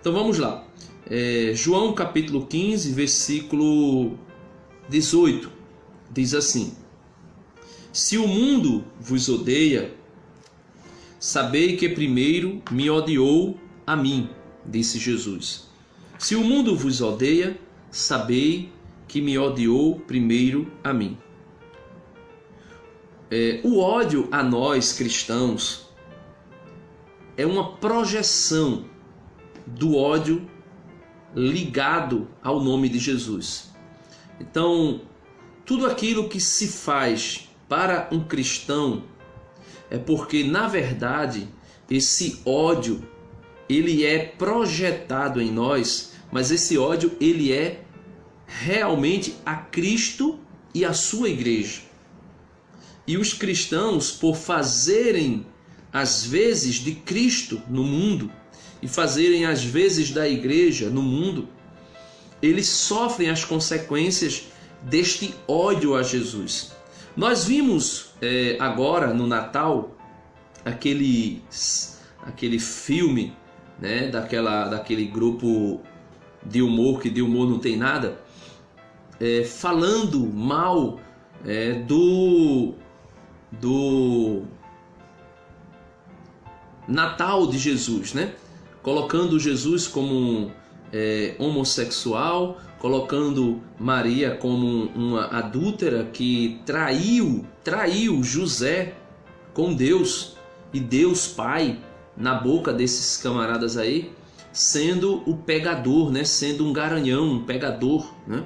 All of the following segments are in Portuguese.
Então vamos lá. João capítulo 15, versículo 18, diz assim: Se o mundo vos odeia, sabei que primeiro me odiou a mim, disse Jesus. Se o mundo vos odeia, sabei que me odiou primeiro a mim. O ódio a nós cristãos é uma projeção do ódio ligado ao nome de Jesus. Então, tudo aquilo que se faz para um cristão é porque, na verdade, esse ódio ele é projetado em nós, mas esse ódio ele é realmente a Cristo e a sua igreja. E os cristãos, por fazerem as vezes de Cristo no mundo e fazerem as vezes da igreja no mundo, eles sofrem as consequências deste ódio a Jesus. Nós vimos agora no Natal aquele filme, né, daquele grupo de humor, que de humor não tem nada, falando mal do Natal de Jesus, né? Colocando Jesus como homossexual, colocando Maria como uma adúltera que traiu José com Deus, e Deus Pai na boca desses camaradas aí, sendo o pegador, né? Sendo um garanhão, um pegador, né?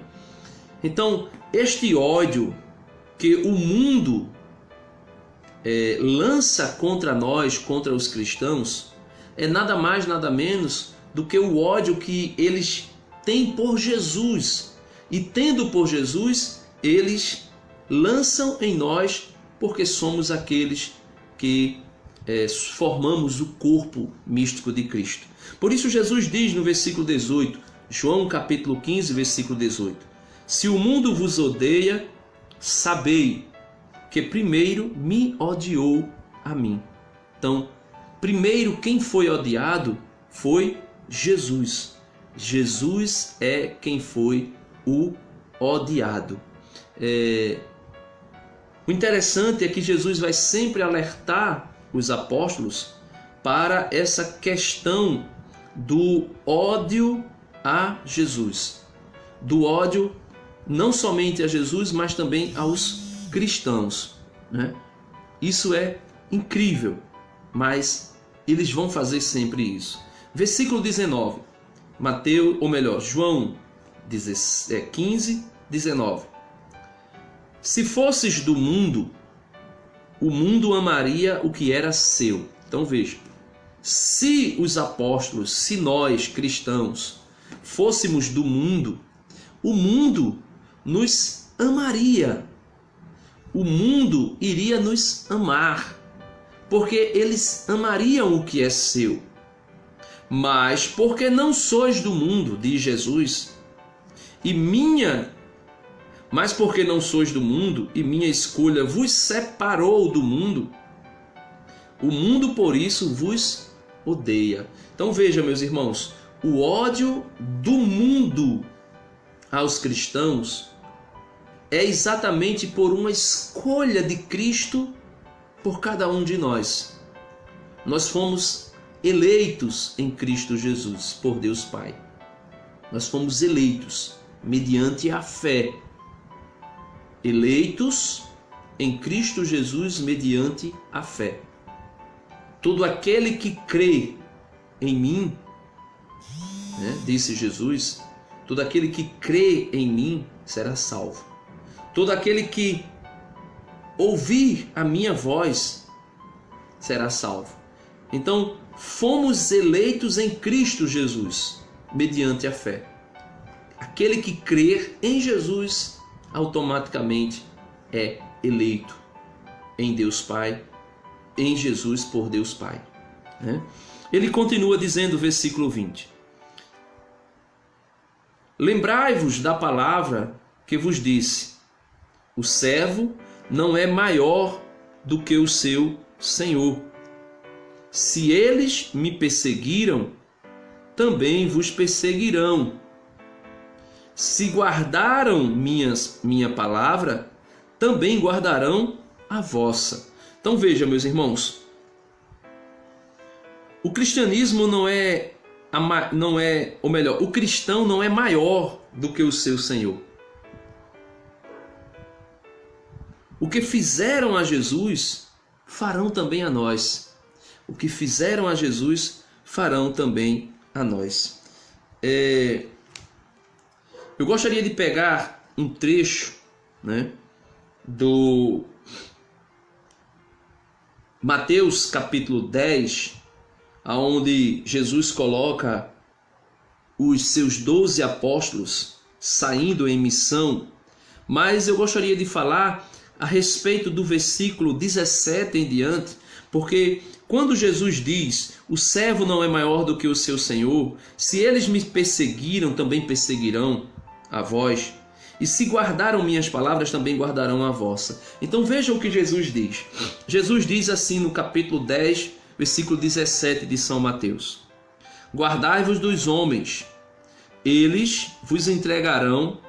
Então, este ódio que o mundo lança contra nós, contra os cristãos, é nada mais, nada menos do que o ódio que eles têm por Jesus. E tendo por Jesus, eles lançam em nós, porque somos aqueles que formamos o corpo místico de Cristo. Por isso Jesus diz no versículo 18, João capítulo 15, versículo 18: Se o mundo vos odeia, sabei que primeiro me odiou a mim. Então, primeiro quem foi odiado foi Jesus. Jesus é quem foi o odiado. O interessante é que Jesus vai sempre alertar os apóstolos para essa questão do ódio a Jesus. Do ódio não somente a Jesus, mas também aos cristãos, né? Isso é incrível, mas eles vão fazer sempre isso. Versículo 19, João 15, 19. Se fosses do mundo, o mundo amaria o que era seu. Então veja, se os apóstolos, se nós cristãos fôssemos do mundo, o mundo nos amaria. O mundo iria nos amar, porque eles amariam o que é seu. Mas porque não sois do mundo, diz Jesus, mas porque não sois do mundo e minha escolha vos separou do mundo, o mundo por isso vos odeia. Então veja, meus irmãos, o ódio do mundo aos cristãos é exatamente por uma escolha de Cristo por cada um de nós. Nós fomos eleitos em Cristo Jesus por Deus Pai. Nós fomos eleitos mediante a fé. Eleitos em Cristo Jesus mediante a fé. Todo aquele que crê em mim, né, disse Jesus, todo aquele que crê em mim será salvo. Todo aquele que ouvir a minha voz será salvo. Então, fomos eleitos em Cristo Jesus, mediante a fé. Aquele que crer em Jesus, automaticamente é eleito em Deus Pai, em Jesus por Deus Pai, né? Ele continua dizendo, versículo 20: Lembrai-vos da palavra que vos disse: o servo não é maior do que o seu senhor. Se eles me perseguiram, também vos perseguirão. Se guardaram minha palavra, também guardarão a vossa. Então veja, meus irmãos, o cristianismo o cristão não é maior do que o seu Senhor. O que fizeram a Jesus, farão também a nós. O que fizeram a Jesus, farão também a nós. Eu gostaria de pegar um trecho, né, do Mateus capítulo 10, onde Jesus coloca os seus 12 apóstolos saindo em missão, mas eu gostaria de falar a respeito do versículo 17 em diante, porque quando Jesus diz, o servo não é maior do que o seu senhor, se eles me perseguiram, também perseguirão a vós, e se guardaram minhas palavras, também guardarão a vossa. Então veja o que Jesus diz. Jesus diz assim no capítulo 10, versículo 17 de São Mateus: guardai-vos dos homens, eles vos entregarão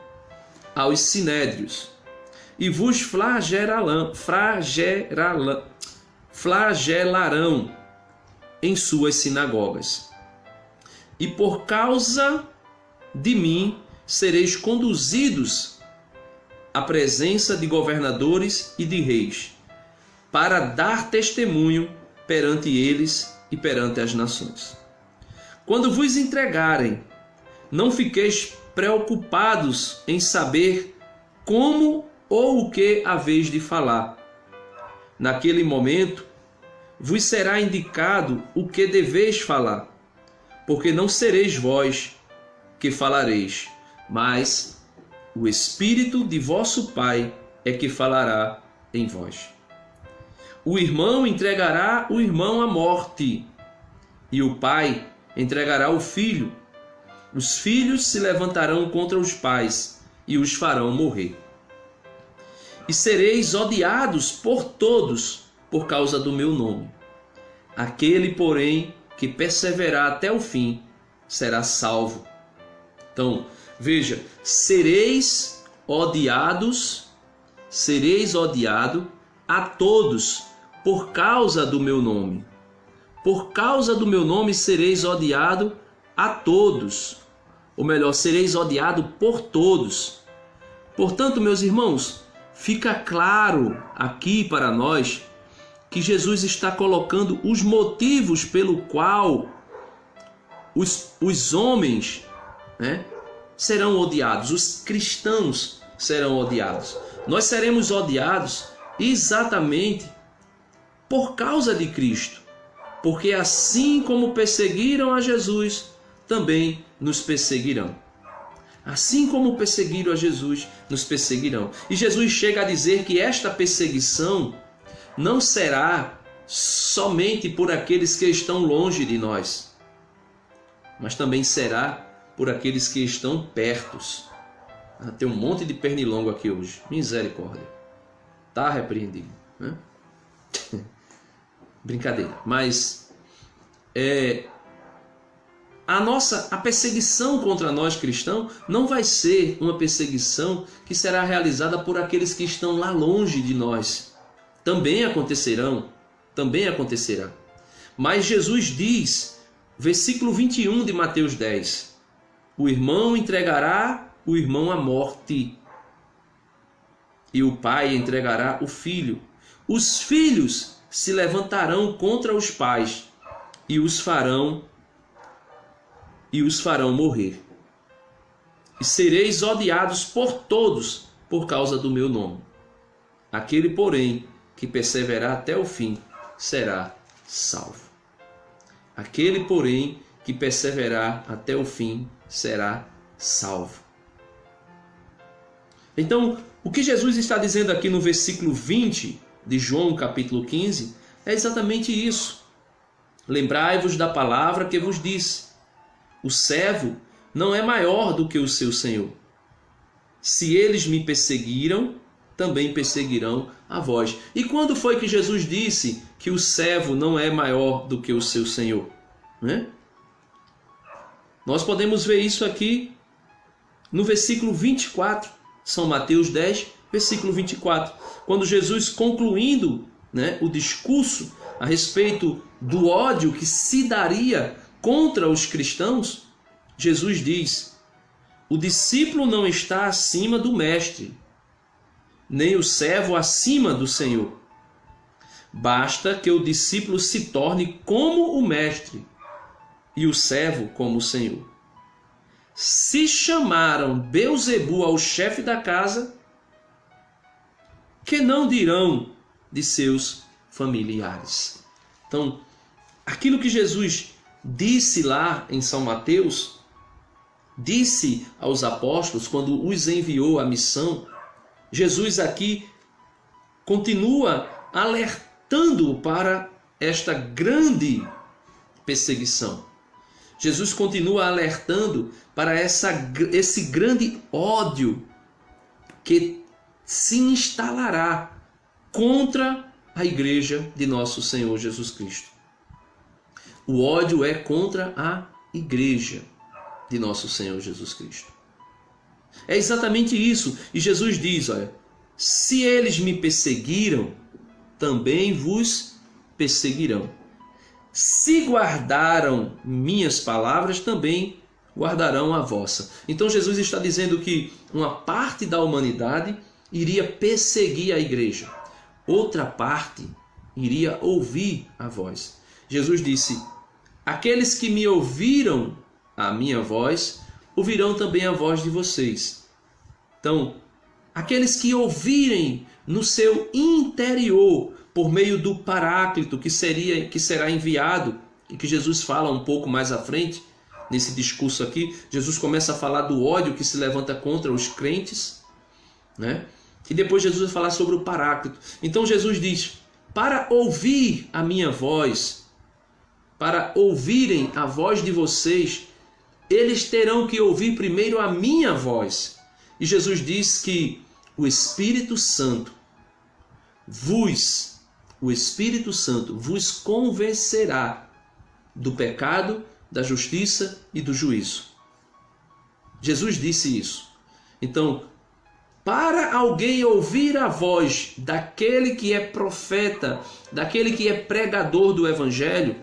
aos sinédrios, e vos flagelarão em suas sinagogas. E por causa de mim sereis conduzidos à presença de governadores e de reis, para dar testemunho perante eles e perante as nações. Quando vos entregarem, não fiqueis preocupados em saber como ou o que haveis de falar. Naquele momento, vos será indicado o que deveis falar, porque não sereis vós que falareis, mas o Espírito de vosso Pai é que falará em vós. O irmão entregará o irmão à morte, e o pai entregará o filho. Os filhos se levantarão contra os pais e os farão morrer. E sereis odiados por todos por causa do meu nome. Aquele, porém, que perseverar até o fim, será salvo. Então, veja, sereis odiado a todos por causa do meu nome. Por causa do meu nome sereis odiado a todos. Ou melhor, sereis odiado por todos. Portanto, meus irmãos, fica claro aqui para nós que Jesus está colocando os motivos pelo qual os homens, né, serão odiados, os cristãos serão odiados. Nós seremos odiados exatamente por causa de Cristo, porque assim como perseguiram a Jesus, também nos perseguirão. Assim como perseguiram a Jesus, nos perseguirão. E Jesus chega a dizer que esta perseguição não será somente por aqueles que estão longe de nós, mas também será por aqueles que estão perto. Tem um monte de pernilongo aqui hoje. Misericórdia. Tá repreendido, né? Brincadeira. Mas a perseguição contra nós cristãos não vai ser uma perseguição que será realizada por aqueles que estão lá longe de nós. Também acontecerá. Mas Jesus diz, versículo 21 de Mateus 10, o irmão entregará o irmão à morte, e o pai entregará o filho. Os filhos se levantarão contra os pais e os farão morrer. E sereis odiados por todos por causa do meu nome. Aquele, porém, que perseverar até o fim, será salvo. Aquele, porém, que perseverar até o fim, será salvo. Então, o que Jesus está dizendo aqui no versículo 20 de João, capítulo 15, é exatamente isso. Lembrai-vos da palavra que vos disse. O servo não é maior do que o seu senhor. Se eles me perseguiram, também perseguirão a vós. E quando foi que Jesus disse que o servo não é maior do que o seu senhor? Né? Nós podemos ver isso aqui no versículo 24, São Mateus 10, versículo 24, quando Jesus, concluindo, o discurso a respeito do ódio que se daria contra os cristãos, Jesus diz: o discípulo não está acima do mestre, nem o servo acima do Senhor. Basta que o discípulo se torne como o mestre e o servo como o Senhor. Se chamaram Beelzebu ao chefe da casa, que não dirão de seus familiares? Então, aquilo que Jesus disse lá em São Mateus, disse aos apóstolos quando os enviou à missão, Jesus aqui continua alertando para esta grande perseguição. Jesus continua alertando para esse grande ódio que se instalará contra a igreja de nosso Senhor Jesus Cristo. O ódio é contra a igreja de nosso Senhor Jesus Cristo. É exatamente isso. E Jesus diz, olha, se eles me perseguiram, também vos perseguirão. Se guardaram minhas palavras, também guardarão a vossa. Então Jesus está dizendo que uma parte da humanidade iria perseguir a igreja. Outra parte iria ouvir a voz. Jesus disse: aqueles que me ouviram a minha voz, ouvirão também a voz de vocês. Então, aqueles que ouvirem no seu interior, por meio do Paráclito que será enviado, e que Jesus fala um pouco mais à frente, nesse discurso aqui, Jesus começa a falar do ódio que se levanta contra os crentes, E depois Jesus vai falar sobre o Paráclito. Então Jesus diz: para ouvir a minha voz, para ouvirem a voz de vocês, eles terão que ouvir primeiro a minha voz. E Jesus diz que o Espírito Santo vos convencerá do pecado, da justiça e do juízo. Jesus disse isso. Então, para alguém ouvir a voz daquele que é profeta, daquele que é pregador do Evangelho,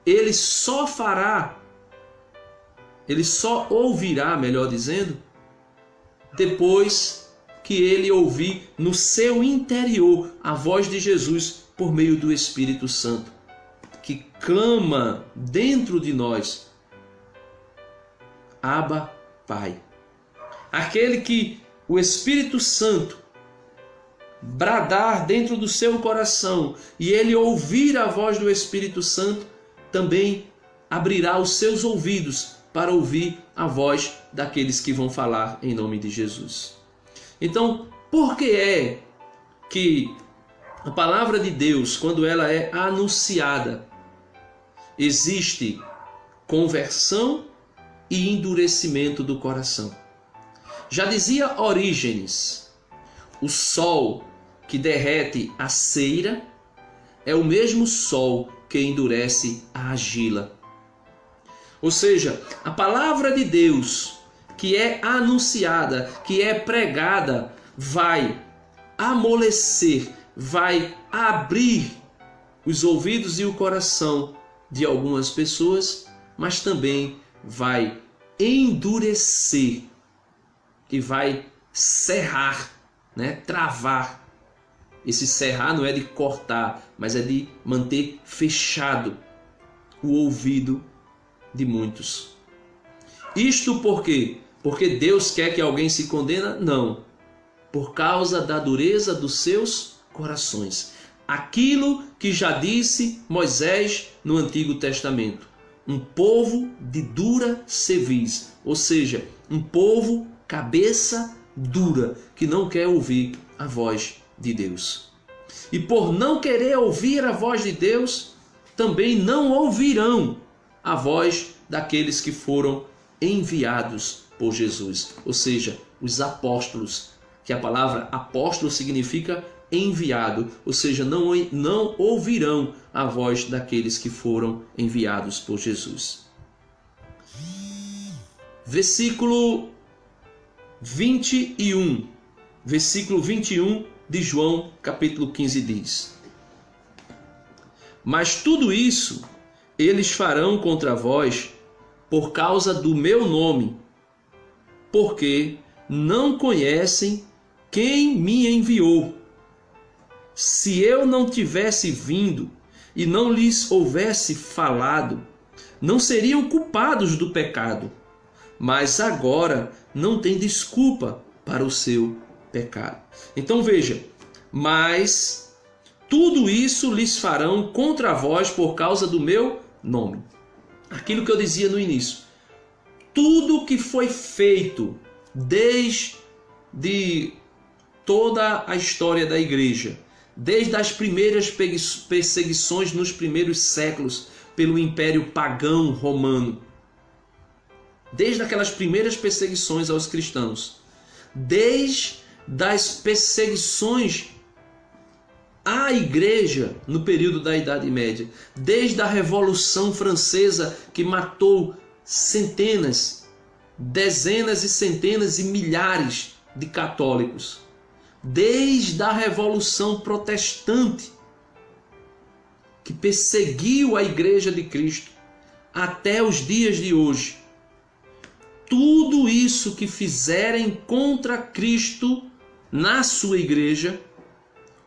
ele só ouvirá, melhor dizendo, depois que ele ouvir no seu interior a voz de Jesus por meio do Espírito Santo, que clama dentro de nós: Abba, Pai. Aquele que o Espírito Santo bradar dentro do seu coração e ele ouvir a voz do Espírito Santo, também abrirá os seus ouvidos para ouvir a voz daqueles que vão falar em nome de Jesus. Então, por que é que a palavra de Deus, quando ela é anunciada, existe conversão e endurecimento do coração? Já dizia Orígenes: o sol que derrete a cera é o mesmo sol que endurece a argila. Ou seja, a palavra de Deus que é anunciada, que é pregada, vai amolecer, vai abrir os ouvidos e o coração de algumas pessoas, mas também vai endurecer e vai cerrar, travar. Esse cerrar não é de cortar, mas é de manter fechado o ouvido de muitos. Isto por quê? Porque Deus quer que alguém se condena? Não. Por causa da dureza dos seus corações. Aquilo que já disse Moisés no Antigo Testamento: um povo de dura cerviz, ou seja, um povo cabeça dura, que não quer ouvir a voz de Deus. E por não querer ouvir a voz de Deus, também não ouvirão a voz daqueles que foram enviados por Jesus, ou seja, os apóstolos, que a palavra apóstolo significa enviado, ou seja, não ouvirão a voz daqueles que foram enviados por Jesus. Versículo 21. Versículo 21 de João, capítulo 15 diz: Mas tudo isso eles farão contra vós por causa do meu nome, porque não conhecem quem me enviou. Se eu não tivesse vindo e não lhes houvesse falado, não seriam culpados do pecado, mas agora não tem desculpa para o seu pecado. Então veja, mas tudo isso lhes farão contra vós por causa do meu nome. Aquilo que eu dizia no início. Tudo que foi feito desde toda a história da igreja, desde as primeiras perseguições nos primeiros séculos pelo Império Pagão Romano, desde aquelas primeiras perseguições aos cristãos, desde as perseguições à igreja no período da Idade Média, desde a Revolução Francesa que matou centenas, dezenas e centenas e milhares de católicos, desde a Revolução Protestante que perseguiu a Igreja de Cristo até os dias de hoje, tudo isso que fizerem contra Cristo na sua igreja,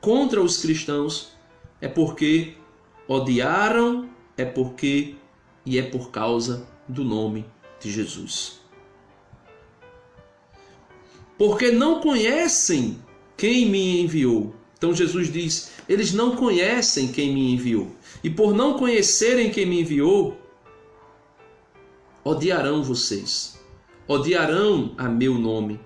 contra os cristãos, é porque odiaram, é por causa do nome de Jesus. Porque não conhecem quem me enviou. Então Jesus diz, eles não conhecem quem me enviou. E por não conhecerem quem me enviou, odiarão vocês. Odiarão a meu nome.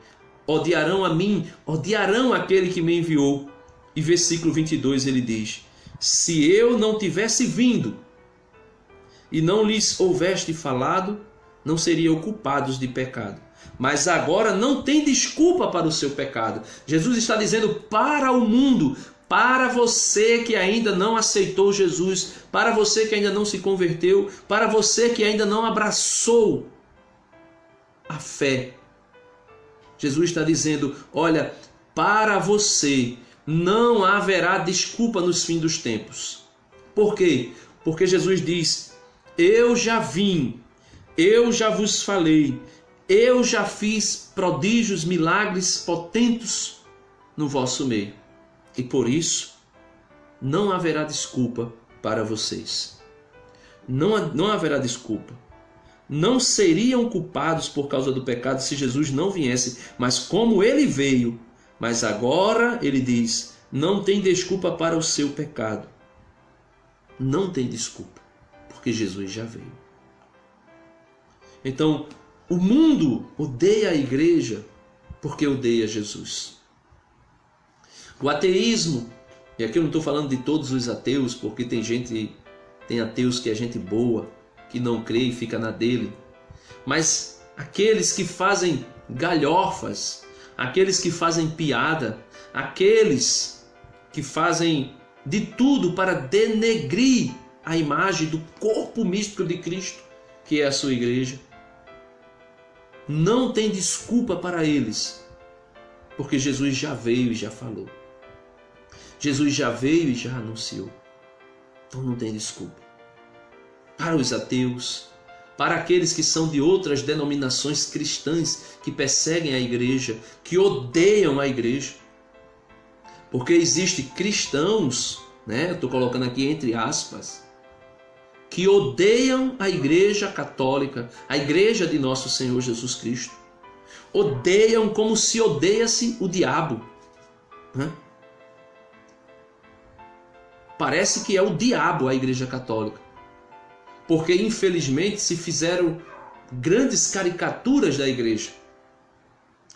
Odiarão a mim. Odiarão aquele que me enviou. E versículo 22 ele diz, se eu não tivesse vindo e não lhes houveste falado, não seriam culpados de pecado. Mas agora não tem desculpa para o seu pecado. Jesus está dizendo para o mundo, para você que ainda não aceitou Jesus, para você que ainda não se converteu, para você que ainda não abraçou a fé. Jesus está dizendo, olha, para você não haverá desculpa nos fins dos tempos. Por quê? Porque Jesus diz, eu já vim, eu já vos falei, eu já fiz prodígios, milagres potentes no vosso meio. E por isso, não haverá desculpa para vocês. Não haverá desculpa. Não seriam culpados por causa do pecado se Jesus não viesse. Mas como ele veio, mas agora ele diz, não tem desculpa para o seu pecado. Não tem desculpa, porque Jesus já veio. Então, o mundo odeia a igreja porque odeia Jesus. O ateísmo, e aqui eu não estou falando de todos os ateus, porque tem ateus que é gente boa, que não crê e fica na dele. Mas aqueles que fazem galhofas, aqueles que fazem piada, aqueles que fazem de tudo para denegrir a imagem do corpo místico de Cristo, que é a sua igreja, não tem desculpa para eles, porque Jesus já veio e já falou. Jesus já veio e já anunciou. Então não tem desculpa. Para os ateus, para aqueles que são de outras denominações cristãs, que perseguem a igreja, que odeiam a igreja. Porque existem cristãos, né? Eu estou colocando aqui entre aspas, que odeiam a igreja católica, a igreja de nosso Senhor Jesus Cristo. Odeiam como se odeia-se o diabo. Né? Parece que é o diabo a igreja católica. Porque infelizmente se fizeram grandes caricaturas da igreja.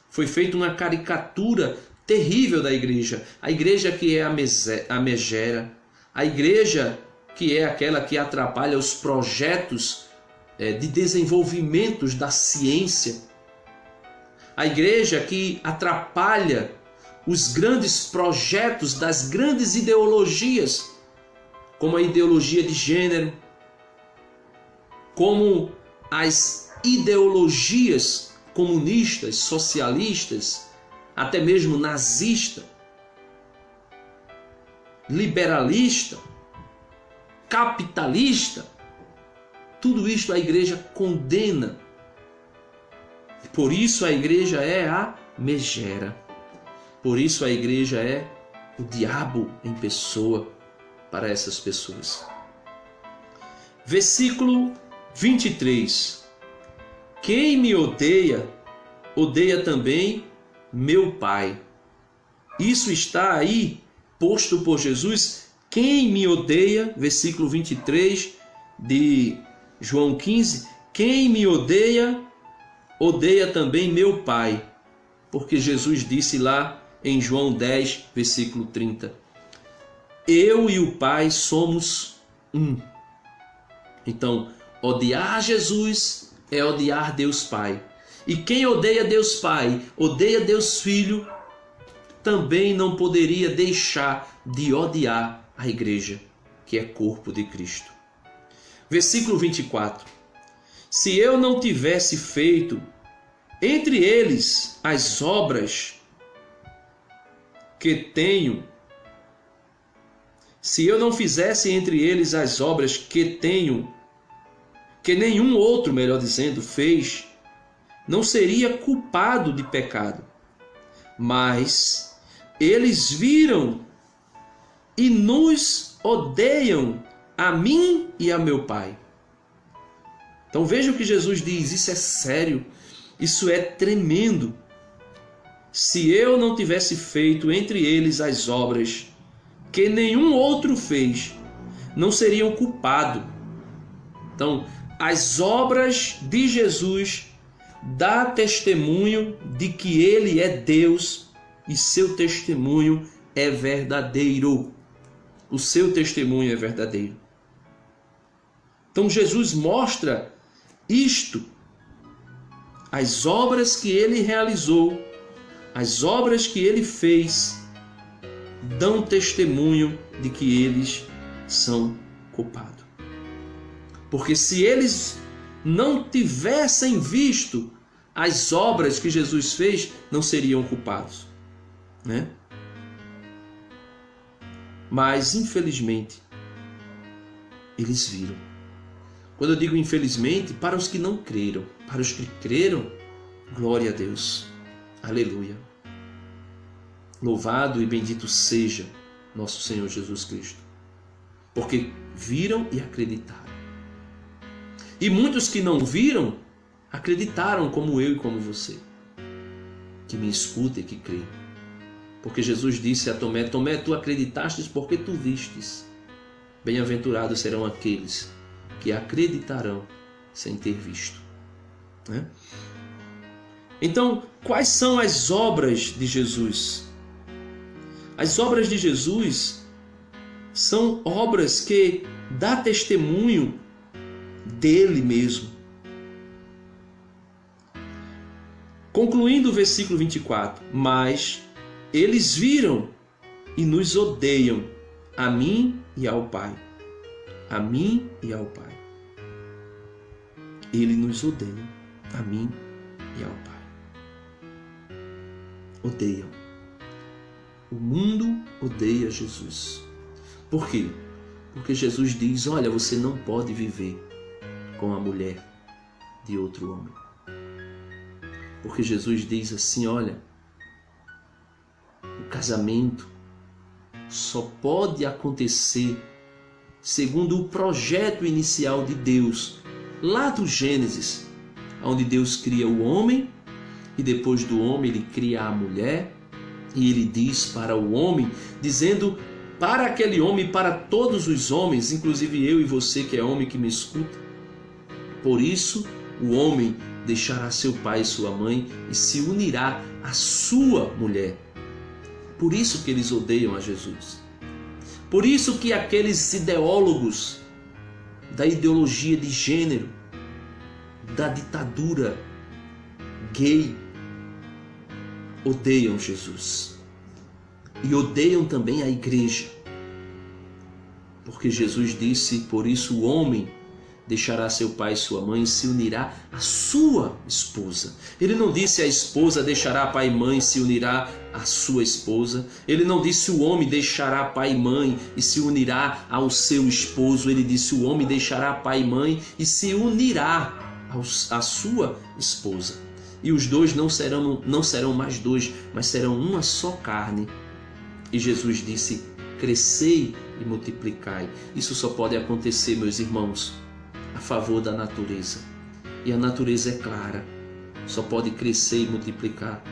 Foi feita uma caricatura terrível da igreja. A igreja que é a megera, a igreja que é aquela que atrapalha os projetos de desenvolvimento da ciência, a igreja que atrapalha os grandes projetos das grandes ideologias, como a ideologia de gênero, como as ideologias comunistas, socialistas, até mesmo nazista, liberalista, capitalista, tudo isto a igreja condena. Por isso a igreja é a megera. Por isso a igreja é o diabo em pessoa para essas pessoas. Versículo 23. Quem me odeia, odeia também meu Pai. Isso está aí posto por Jesus. Quem me odeia, versículo 23 de João 15. Quem me odeia, odeia também meu Pai. Porque Jesus disse lá em João 10, versículo 30. Eu e o Pai somos um. Então, odiar Jesus é odiar Deus Pai. E quem odeia Deus Pai, odeia Deus Filho, também não poderia deixar de odiar a igreja, que é corpo de Cristo. Versículo 24. Se eu não tivesse feito entre eles as obras que tenho, se eu não fizesse entre eles as obras que tenho, que nenhum outro, melhor dizendo, fez, não seria culpado de pecado. Mas eles viram e nos odeiam, a mim e a meu Pai. Então veja o que Jesus diz, isso é sério, isso é tremendo. Se eu não tivesse feito entre eles as obras que nenhum outro fez, não seriam culpados. Então, as obras de Jesus dá testemunho de que ele é Deus e seu testemunho é verdadeiro. O seu testemunho é verdadeiro. Então Jesus mostra isto, as obras que ele realizou, as obras que ele fez, dão testemunho de que eles são culpados. Porque se eles não tivessem visto as obras que Jesus fez, não seriam culpados, né? Mas, infelizmente, eles viram. Quando eu digo infelizmente, para os que não creram, para os que creram, glória a Deus, aleluia. Louvado e bendito seja nosso Senhor Jesus Cristo, porque viram e acreditaram. E muitos que não viram, acreditaram, como eu e como você, que me escuta e que crê. Porque Jesus disse a Tomé, Tomé, tu acreditastes porque tu vistes. Bem-aventurados serão aqueles que acreditarão sem ter visto. Né? Então, quais são as obras de Jesus? As obras de Jesus são obras que dá testemunho dele mesmo. Concluindo o versículo 24, mas eles viram e nos odeiam, a mim e ao Pai. A mim e ao Pai. Ele nos odeia, a mim e ao Pai. Odeiam. O mundo odeia Jesus. Por quê? Porque Jesus diz, olha, você não pode viver com a mulher de outro homem. Porque Jesus diz assim, olha, o casamento só pode acontecer segundo o projeto inicial de Deus, lá do Gênesis, onde Deus cria o homem e depois do homem ele cria a mulher e ele diz para o homem, dizendo para aquele homem e para todos os homens, inclusive eu e você que é homem que me escuta, por isso o homem deixará seu pai e sua mãe e se unirá à sua mulher. Por isso que eles odeiam a Jesus. Por isso que aqueles ideólogos da ideologia de gênero, da ditadura gay, odeiam Jesus. E odeiam também a igreja. Porque Jesus disse, por isso o homem deixará seu pai e sua mãe e se unirá à sua esposa. Ele não disse a esposa deixará pai e mãe e se unirá à sua esposa. Ele não disse o homem deixará pai e mãe e se unirá ao seu esposo. Ele disse o homem deixará pai e mãe e se unirá à sua esposa. E os dois não serão mais dois, mas serão uma só carne. E Jesus disse: crescei e multiplicai. Isso só pode acontecer, meus irmãos, a favor da natureza. E a natureza é clara. Só pode crescer e multiplicar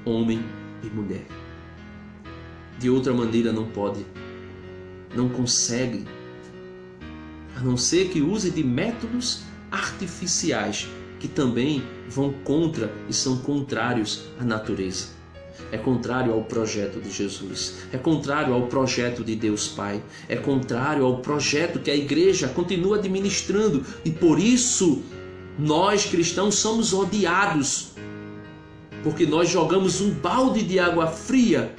homem e mulher. De outra maneira não pode. Não consegue. A não ser que use de métodos artificiais que também vão contra e são contrários à natureza. É contrário ao projeto de Jesus, é contrário ao projeto de Deus Pai, é contrário ao projeto que a igreja continua administrando, e por isso nós cristãos somos odiados, porque nós jogamos um balde de água fria.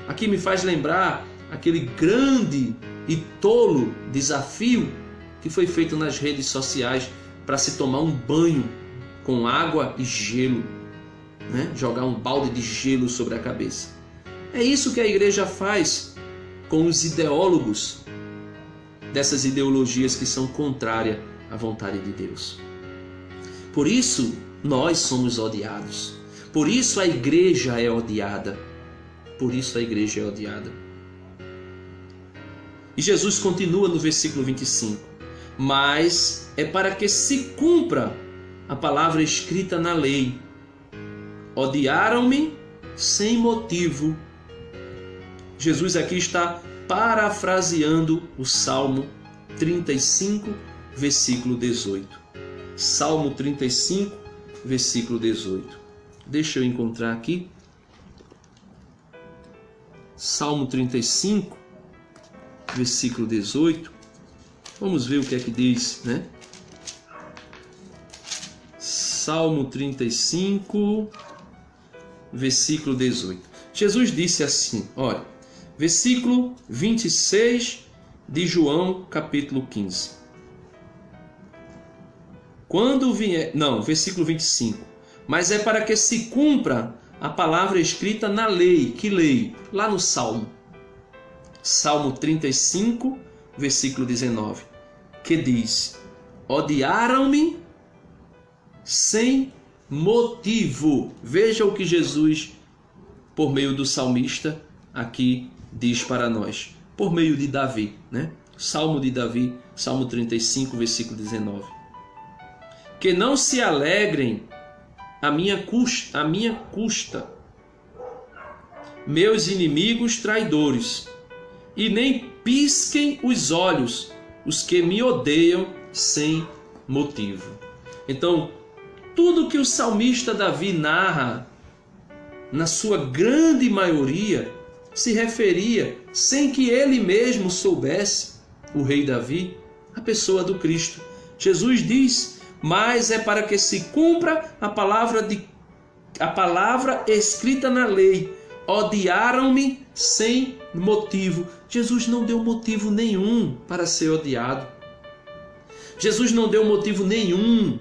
Aqui me faz lembrar aquele grande e tolo desafio que foi feito nas redes sociais para se tomar um banho com água e gelo. Jogar um balde de gelo sobre a cabeça. É isso que a igreja faz com os ideólogos dessas ideologias que são contrárias à vontade de Deus. Por isso nós somos odiados. Por isso a igreja é odiada. Por isso a igreja é odiada. E Jesus continua no versículo 25. Mas é para que se cumpra a palavra escrita na lei. Odiaram-me sem motivo. Jesus aqui está parafraseando o Salmo 35, versículo 18. Salmo 35, versículo 18. Deixa eu encontrar aqui. Salmo 35, versículo 18. Vamos ver o que é que diz, né? Salmo 35, versículo 18. Jesus disse assim, olha, versículo 26 de João, capítulo 15. Quando vier, não, versículo 25. Mas é para que se cumpra a palavra escrita na lei. Que lei? Lá no Salmo. Salmo 35, versículo 19. Que diz: odiaram-me sem motivo. Veja o que Jesus, por meio do salmista, aqui diz para nós. Por meio de Davi, né? Salmo de Davi, Salmo 35, versículo 19. Que não se alegrem a minha custa, meus inimigos traidores, e nem pisquem os olhos os que me odeiam sem motivo. Então, tudo que o salmista Davi narra, na sua grande maioria, se referia, sem que ele mesmo soubesse, o rei Davi, a pessoa do Cristo. Jesus diz: mas é para que se cumpra a palavra escrita na lei. Odiaram-me sem motivo. Jesus não deu motivo nenhum para ser odiado. Jesus não deu motivo nenhum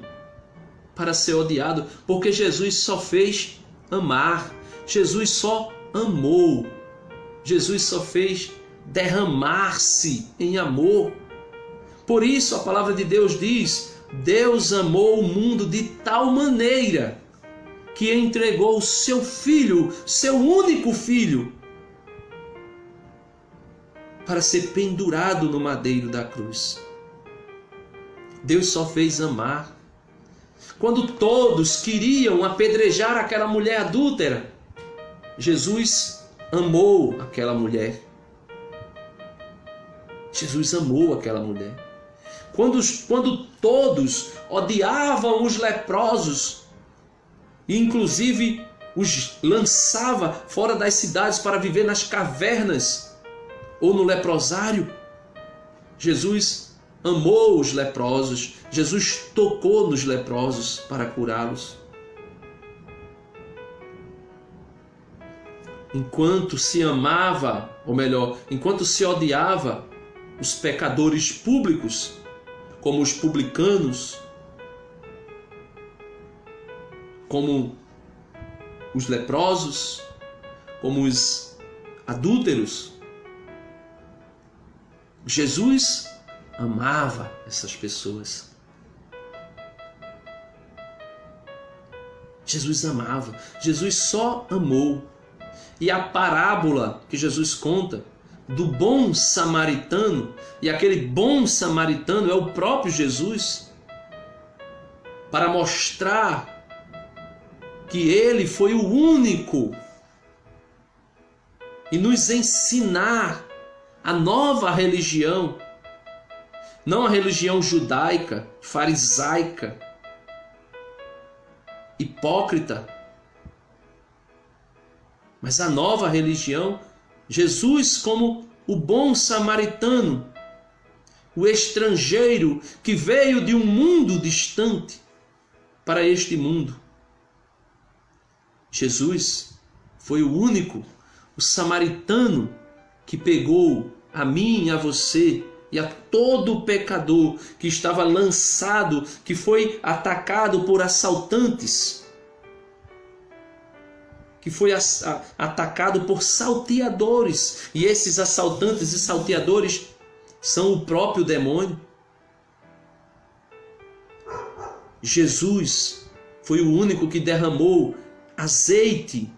para ser odiado, porque Jesus só fez amar. Jesus só amou. Jesus só fez derramar-se em amor. Por isso a palavra de Deus diz: Deus amou o mundo de tal maneira que entregou o seu filho, seu único filho, para ser pendurado no madeiro da cruz. Deus só fez amar. Quando todos queriam apedrejar aquela mulher adúltera, Jesus amou aquela mulher. Jesus amou aquela mulher. Quando todos odiavam os leprosos, e inclusive os lançava fora das cidades para viver nas cavernas ou no leprosário, Jesus amou os leprosos. Jesus tocou nos leprosos para curá-los. Enquanto se amava, ou melhor, enquanto se odiava os pecadores públicos, como os publicanos, como os leprosos, como os adúlteros. Jesus amava essas pessoas. Jesus amava. Jesus só amou. E a parábola que Jesus conta do bom samaritano, e aquele bom samaritano é o próprio Jesus, para mostrar que ele foi o único e nos ensinar a nova religião, não a religião judaica, farisaica, hipócrita, mas a nova religião, Jesus como o bom samaritano, o estrangeiro que veio de um mundo distante para este mundo. Jesus foi o único, o samaritano, que pegou a mim e a você e a todo pecador que estava lançado, que foi atacado por assaltantes, que foi atacado por salteadores. E esses assaltantes e salteadores são o próprio demônio. Jesus foi o único que derramou azeite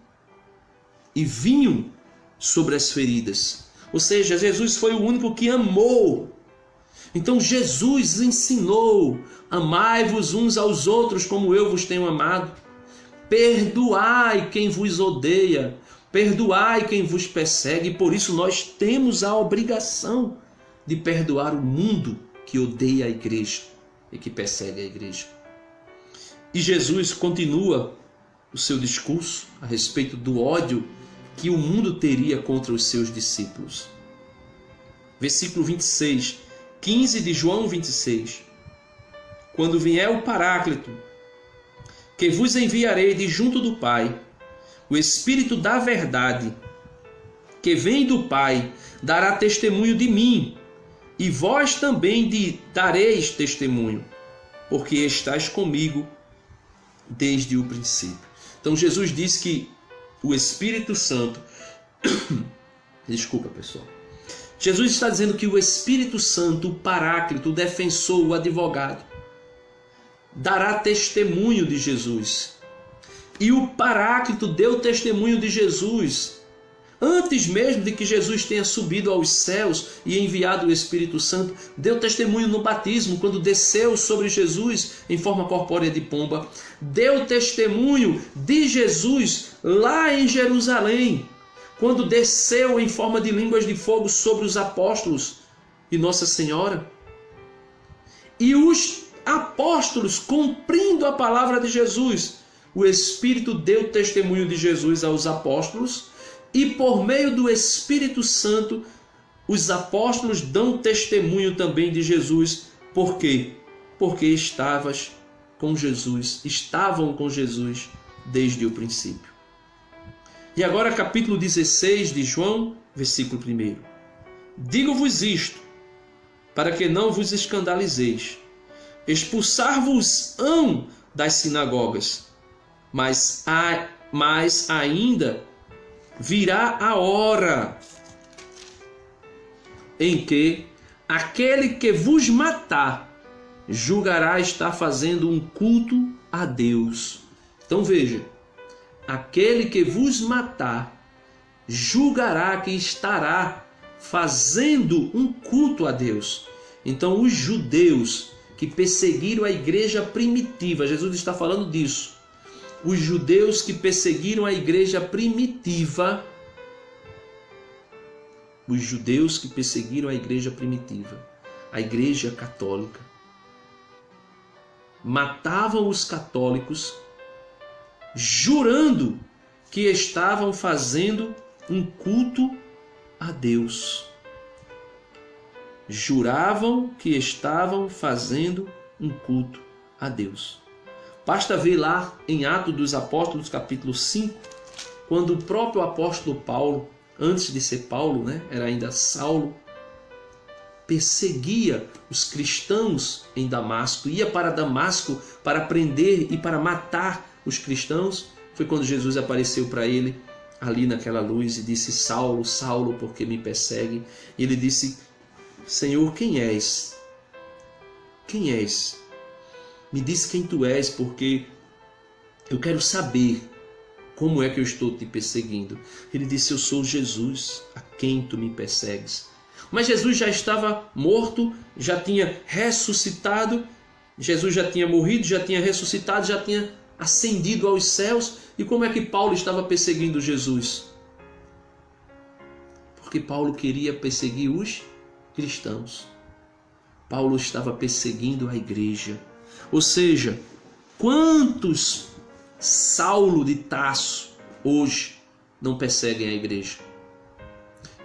e vinho sobre as feridas. Ou seja, Jesus foi o único que amou. Então Jesus ensinou: amai-vos uns aos outros como eu vos tenho amado. Perdoai quem vos odeia, perdoai quem vos persegue. Por isso nós temos a obrigação de perdoar o mundo que odeia a igreja e que persegue a igreja. E Jesus continua o seu discurso a respeito do ódio que o mundo teria contra os seus discípulos. Versículo 26, 15 de João 26. Quando vier o Paráclito, que vos enviarei de junto do Pai, o Espírito da verdade, que vem do Pai, dará testemunho de mim, e vós também dareis testemunho, porque estáis comigo desde o princípio. Então Jesus diz que o Espírito Santo... Desculpa, pessoal. Jesus está dizendo que o Espírito Santo, o Paráclito, o defensor, o advogado, dará testemunho de Jesus. E o Paráclito deu testemunho de Jesus antes mesmo de que Jesus tenha subido aos céus e enviado o Espírito Santo. Deu testemunho no batismo, quando desceu sobre Jesus em forma corpórea de pomba. Deu testemunho de Jesus lá em Jerusalém, quando desceu em forma de línguas de fogo sobre os apóstolos e Nossa Senhora. E os apóstolos, cumprindo a palavra de Jesus, o Espírito deu testemunho de Jesus aos apóstolos, e por meio do Espírito Santo, os apóstolos dão testemunho também de Jesus. Por quê? Porque estavam com Jesus desde o princípio. E agora capítulo 16 de João, versículo 1. Digo-vos isto, para que não vos escandalizeis. Expulsar-vos-ão das sinagogas, mas ainda virá a hora em que aquele que vos matar julgará estar fazendo um culto a Deus. Então veja, aquele que vos matar julgará que estará fazendo um culto a Deus. Então os judeus que perseguiram a igreja primitiva, Jesus está falando disso, os judeus que perseguiram a igreja primitiva, a igreja católica, matavam os católicos, jurando que estavam fazendo um culto a Deus. Juravam que estavam fazendo um culto a Deus. Basta ver lá em Atos dos Apóstolos, capítulo 5, quando o próprio apóstolo Paulo, antes de ser Paulo, era ainda Saulo, perseguia os cristãos em Damasco, ia para Damasco para prender e para matar os cristãos, foi quando Jesus apareceu para ele ali naquela luz e disse: Saulo, Saulo, por que me persegue? E ele disse: Senhor, quem és? Quem és? Me diz quem tu és, porque eu quero saber como é que eu estou te perseguindo. Ele disse: eu sou Jesus, a quem tu me persegues. Mas Jesus já estava morto, já tinha ressuscitado, Jesus já tinha morrido, já tinha ressuscitado, já tinha ascendido aos céus. E como é que Paulo estava perseguindo Jesus? Porque Paulo queria perseguir os cristãos. Paulo estava perseguindo a igreja. Ou seja, quantos Saulo de Tarso hoje não perseguem a igreja?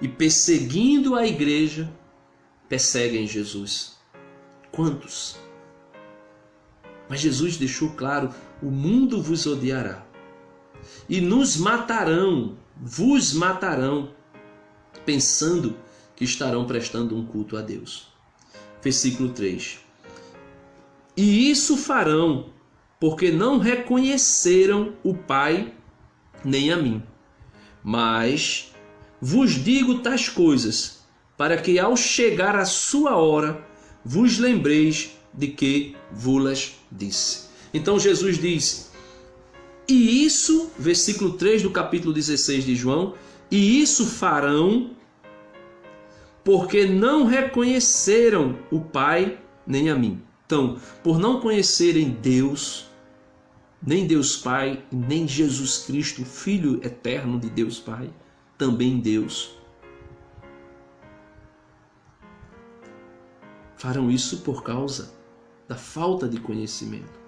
E perseguindo a igreja, perseguem Jesus. Quantos? Mas Jesus deixou claro: o mundo vos odiará. E nos matarão, vos matarão, pensando que estarão prestando um culto a Deus. Versículo 3. E isso farão, porque não reconheceram o Pai nem a mim. Mas vos digo tais coisas, para que ao chegar a sua hora, vos lembreis de que vos disse. Então Jesus diz: e isso, versículo 3 do capítulo 16 de João, e isso farão, porque não reconheceram o Pai nem a mim. Então, por não conhecerem Deus, nem Deus Pai, nem Jesus Cristo, o Filho eterno de Deus Pai, também Deus, farão isso por causa da falta de conhecimento.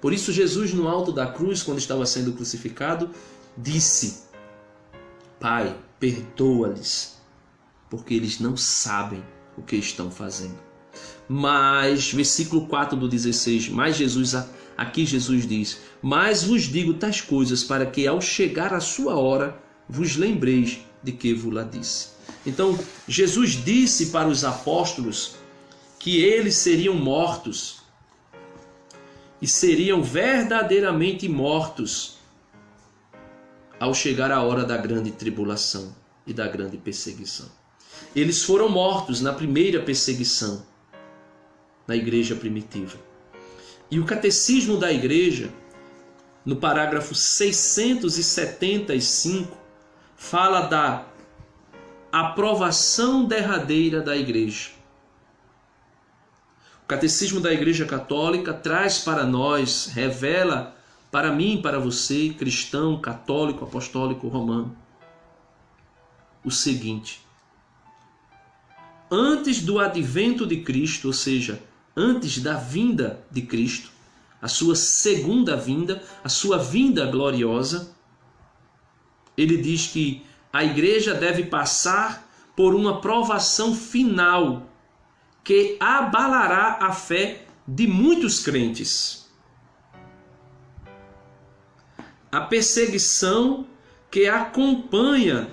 Por isso Jesus, no alto da cruz, quando estava sendo crucificado, disse: Pai, perdoa-lhes, porque eles não sabem o que estão fazendo. Mas, versículo 4 do 16, mas aqui Jesus diz: mas vos digo tais coisas, para que ao chegar a sua hora, vos lembreis de que vos disse. Então, Jesus disse para os apóstolos que eles seriam mortos, e seriam verdadeiramente mortos ao chegar a hora da grande tribulação e da grande perseguição. Eles foram mortos na primeira perseguição, na igreja primitiva. E o catecismo da igreja, no parágrafo 675, fala da aprovação derradeira da igreja. O catecismo da Igreja Católica traz para nós, revela para mim, para você, cristão, católico, apostólico, romano, o seguinte: antes do advento de Cristo, ou seja, antes da vinda de Cristo, a sua segunda vinda, a sua vinda gloriosa, ele diz que a igreja deve passar por uma provação final que abalará a fé de muitos crentes. A perseguição que acompanha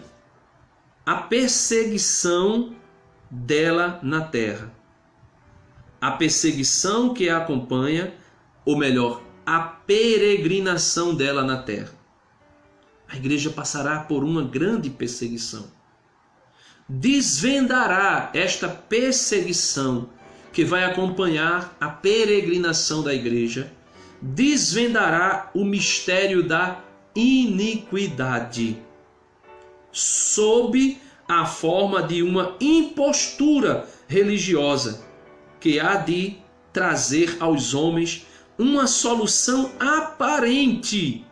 a perseguição dela na terra. A perseguição que acompanha, ou melhor, a peregrinação dela na terra. A igreja passará por uma grande perseguição. Desvendará esta perseguição que vai acompanhar a peregrinação da igreja, desvendará o mistério da iniquidade, sob a forma de uma impostura religiosa que há de trazer aos homens uma solução aparente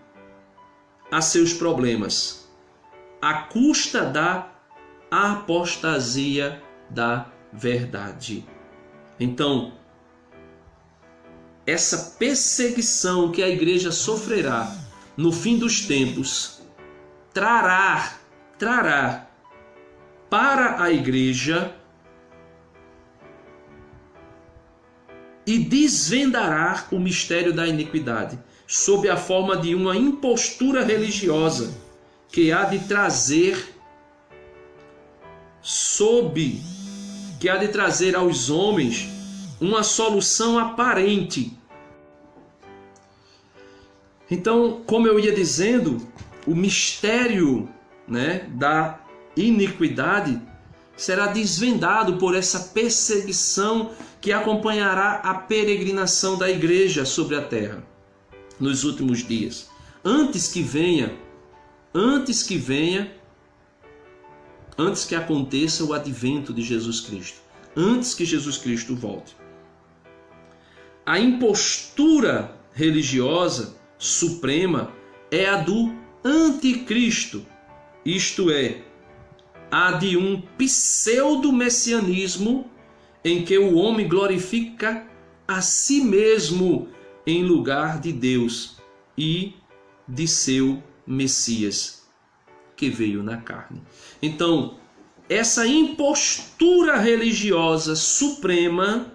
a seus problemas, à custa da apostasia da verdade. Então, essa perseguição que a igreja sofrerá no fim dos tempos trará para a igreja e desvendará o mistério da iniquidade, sob a forma de uma impostura religiosa que há de trazer sob que há de trazer aos homens uma solução aparente. Então, como eu ia dizendo, o mistério, da iniquidade será desvendado por essa perseguição que acompanhará a peregrinação da igreja sobre a terra nos últimos dias. Antes que aconteça o advento de Jesus Cristo, antes que Jesus Cristo volte. A impostura religiosa suprema é a do anticristo, isto é, a de um pseudo-messianismo em que o homem glorifica a si mesmo em lugar de Deus e de seu Messias, que veio na carne. Então, essa impostura religiosa suprema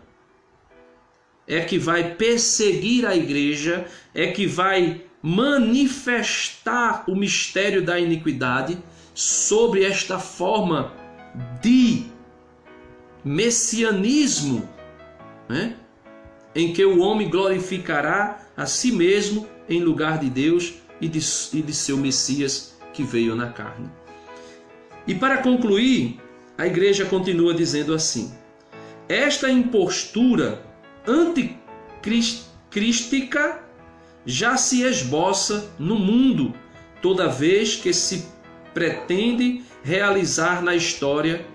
é que vai perseguir a igreja, é que vai manifestar o mistério da iniquidade sobre esta forma de messianismo, em que o homem glorificará a si mesmo em lugar de Deus e de seu Messias que veio na carne. E para concluir, a igreja continua dizendo assim: esta impostura anticrística já se esboça no mundo, toda vez que se pretende realizar na história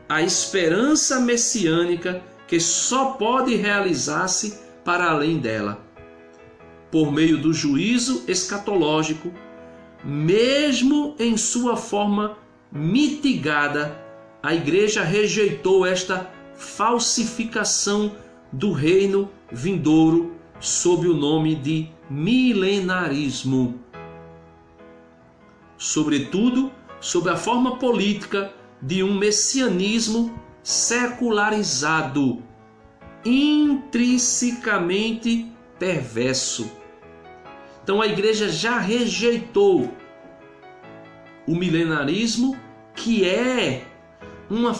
a esperança messiânica que só pode realizar-se para além dela, por meio do juízo escatológico, mesmo em sua forma mitigada. A igreja rejeitou esta falsificação do reino vindouro sob o nome de milenarismo, sobretudo sob a forma política de um messianismo secularizado, intrinsecamente perverso. Então a igreja já rejeitou o milenarismo, que é um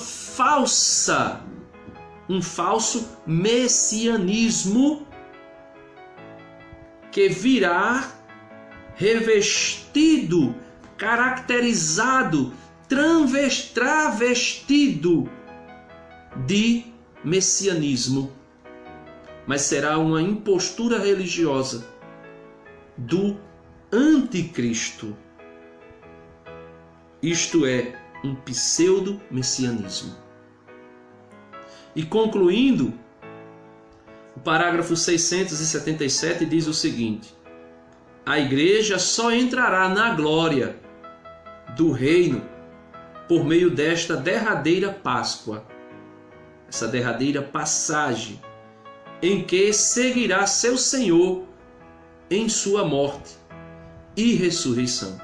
falso messianismo que virá revestido, caracterizado, travestido de messianismo, mas será uma impostura religiosa do anticristo, isto é, um pseudo-messianismo. E concluindo, o parágrafo 677 diz o seguinte: a igreja só entrará na glória do reino por meio desta derradeira Páscoa, essa derradeira passagem, em que seguirá seu Senhor em sua morte e ressurreição.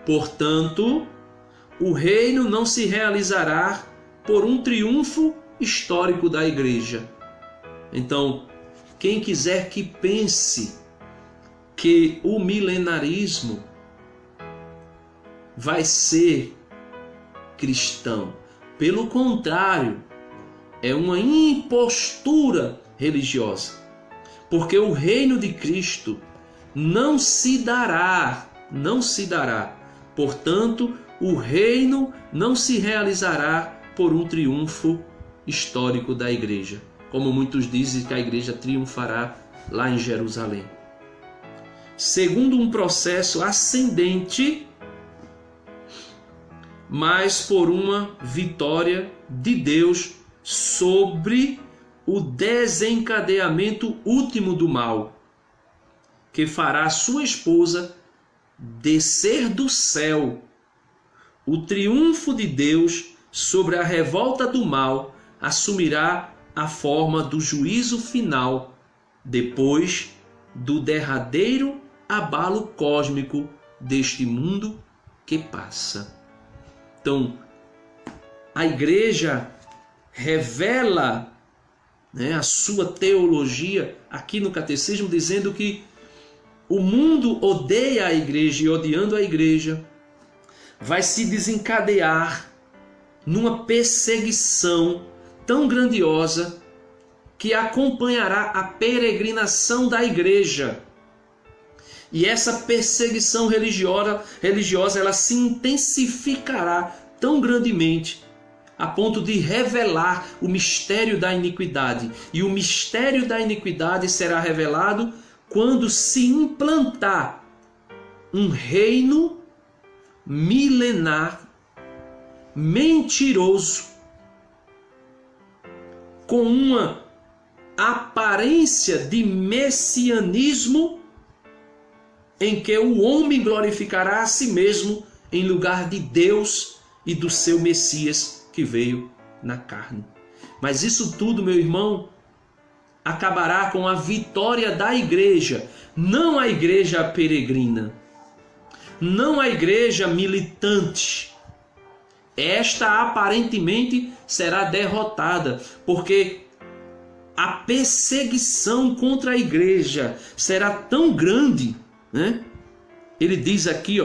Portanto, o reino não se realizará por um triunfo histórico da igreja. Então, quem quiser que pense que o milenarismo vai ser cristão, pelo contrário, é uma impostura religiosa, porque o reino de Cristo não se dará. Portanto, o reino não se realizará por um triunfo histórico da igreja, como muitos dizem que a igreja triunfará lá em Jerusalém. Segundo um processo ascendente, mas por uma vitória de Deus sobre o desencadeamento último do mal, que fará sua esposa descer do céu. O triunfo de Deus sobre a revolta do mal assumirá a forma do juízo final, depois do derradeiro abalo cósmico deste mundo que passa. Então, a igreja revela a sua teologia aqui no catecismo, dizendo que o mundo odeia a igreja, e odiando a igreja vai se desencadear numa perseguição tão grandiosa que acompanhará a peregrinação da igreja. E essa perseguição religiosa ela se intensificará tão grandemente a ponto de revelar o mistério da iniquidade. E o mistério da iniquidade será revelado quando se implantar um reino milenar, mentiroso, com uma aparência de messianismo, em que o homem glorificará a si mesmo em lugar de Deus e do seu Messias que veio na carne. Mas isso tudo, meu irmão, acabará com a vitória da igreja, não a igreja peregrina, não a igreja militante. Esta aparentemente será derrotada, porque a perseguição contra a igreja será tão grande, né? Ele diz aqui,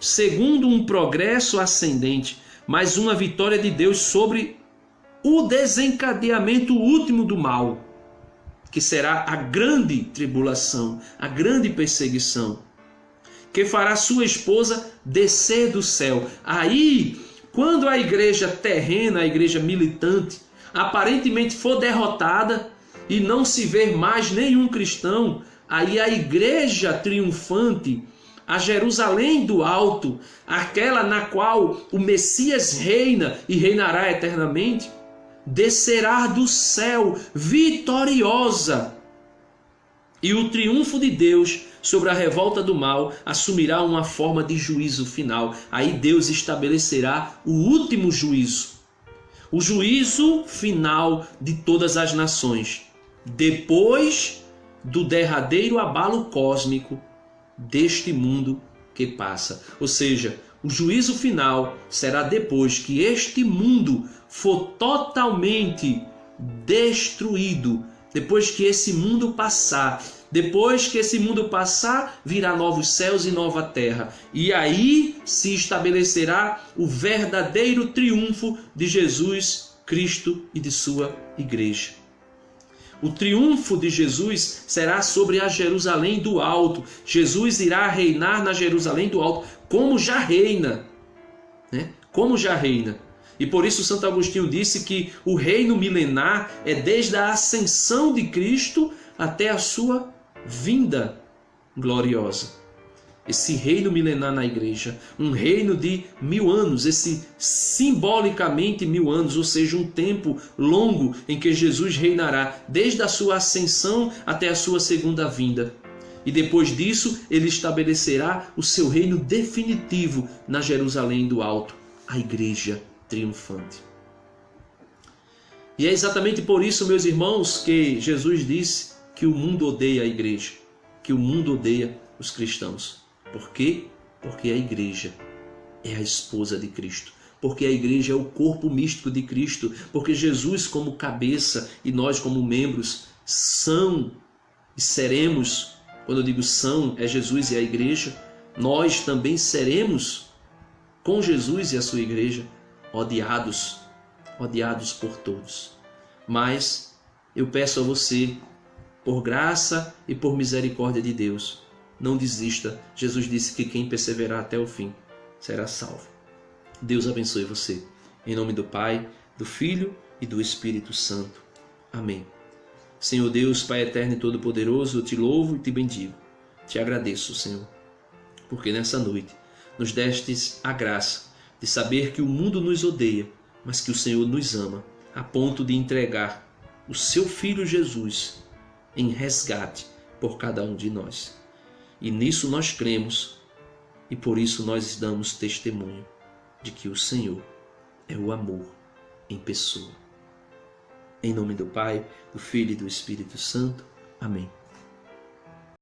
segundo um progresso ascendente, mas uma vitória de Deus sobre o desencadeamento último do mal, que será a grande tribulação, a grande perseguição, que fará sua esposa descer do céu. Aí, quando a igreja terrena, a igreja militante, aparentemente for derrotada e não se ver mais nenhum cristão, aí a igreja triunfante, a Jerusalém do alto, aquela na qual o Messias reina e reinará eternamente, descerá do céu vitoriosa. E o triunfo de Deus sobre a revolta do mal assumirá uma forma de juízo final. Aí Deus estabelecerá o último juízo, o juízo final de todas as nações, depois do derradeiro abalo cósmico deste mundo que passa. Ou seja, o juízo final será depois que este mundo for totalmente destruído, depois que esse mundo passar. Depois que esse mundo passar, virá novos céus e nova terra. E aí se estabelecerá o verdadeiro triunfo de Jesus Cristo e de sua igreja. O triunfo de Jesus será sobre a Jerusalém do alto. Jesus irá reinar na Jerusalém do alto, como já reina, né? Como já reina. E por isso Santo Agostinho disse que o reino milenar é desde a ascensão de Cristo até a sua vinda gloriosa. Esse reino milenar na igreja, um reino de 1000 anos, esse simbolicamente 1000 anos, ou seja, um tempo longo em que Jesus reinará, desde a sua ascensão até a sua segunda vinda. E depois disso, ele estabelecerá o seu reino definitivo na Jerusalém do alto, a igreja triunfante. E é exatamente por isso, meus irmãos, que Jesus disse que o mundo odeia a igreja, que o mundo odeia os cristãos. Por quê? Porque a igreja é a esposa de Cristo. Porque a igreja é o corpo místico de Cristo. Porque Jesus como cabeça e nós como membros são e seremos, quando eu digo são, é Jesus e a igreja, nós também seremos com Jesus e a sua igreja odiados por todos. Mas eu peço a você, por graça e por misericórdia de Deus, não desista. Jesus disse que quem perseverar até o fim será salvo. Deus abençoe você. Em nome do Pai, do Filho e do Espírito Santo. Amém. Senhor Deus, Pai eterno e todo-poderoso, eu te louvo e te bendigo. Te agradeço, Senhor, porque nessa noite nos destes a graça de saber que o mundo nos odeia, mas que o Senhor nos ama, a ponto de entregar o seu Filho Jesus em resgate por cada um de nós. E nisso nós cremos, e por isso nós damos testemunho de que o Senhor é o amor em pessoa. Em nome do Pai, do Filho e do Espírito Santo. Amém.